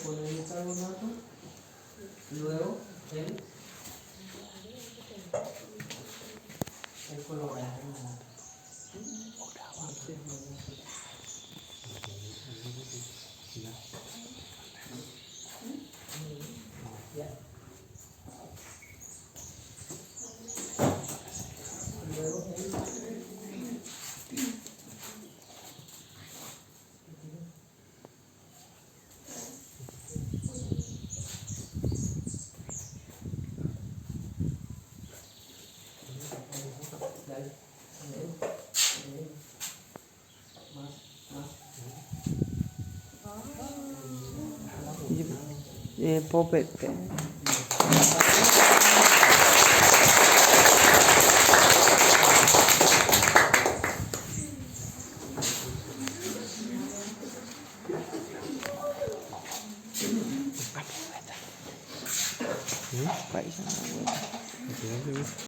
poner el carbonato, luego el colorante. Ya. Luego dale. Más. Popete. Vậy sao?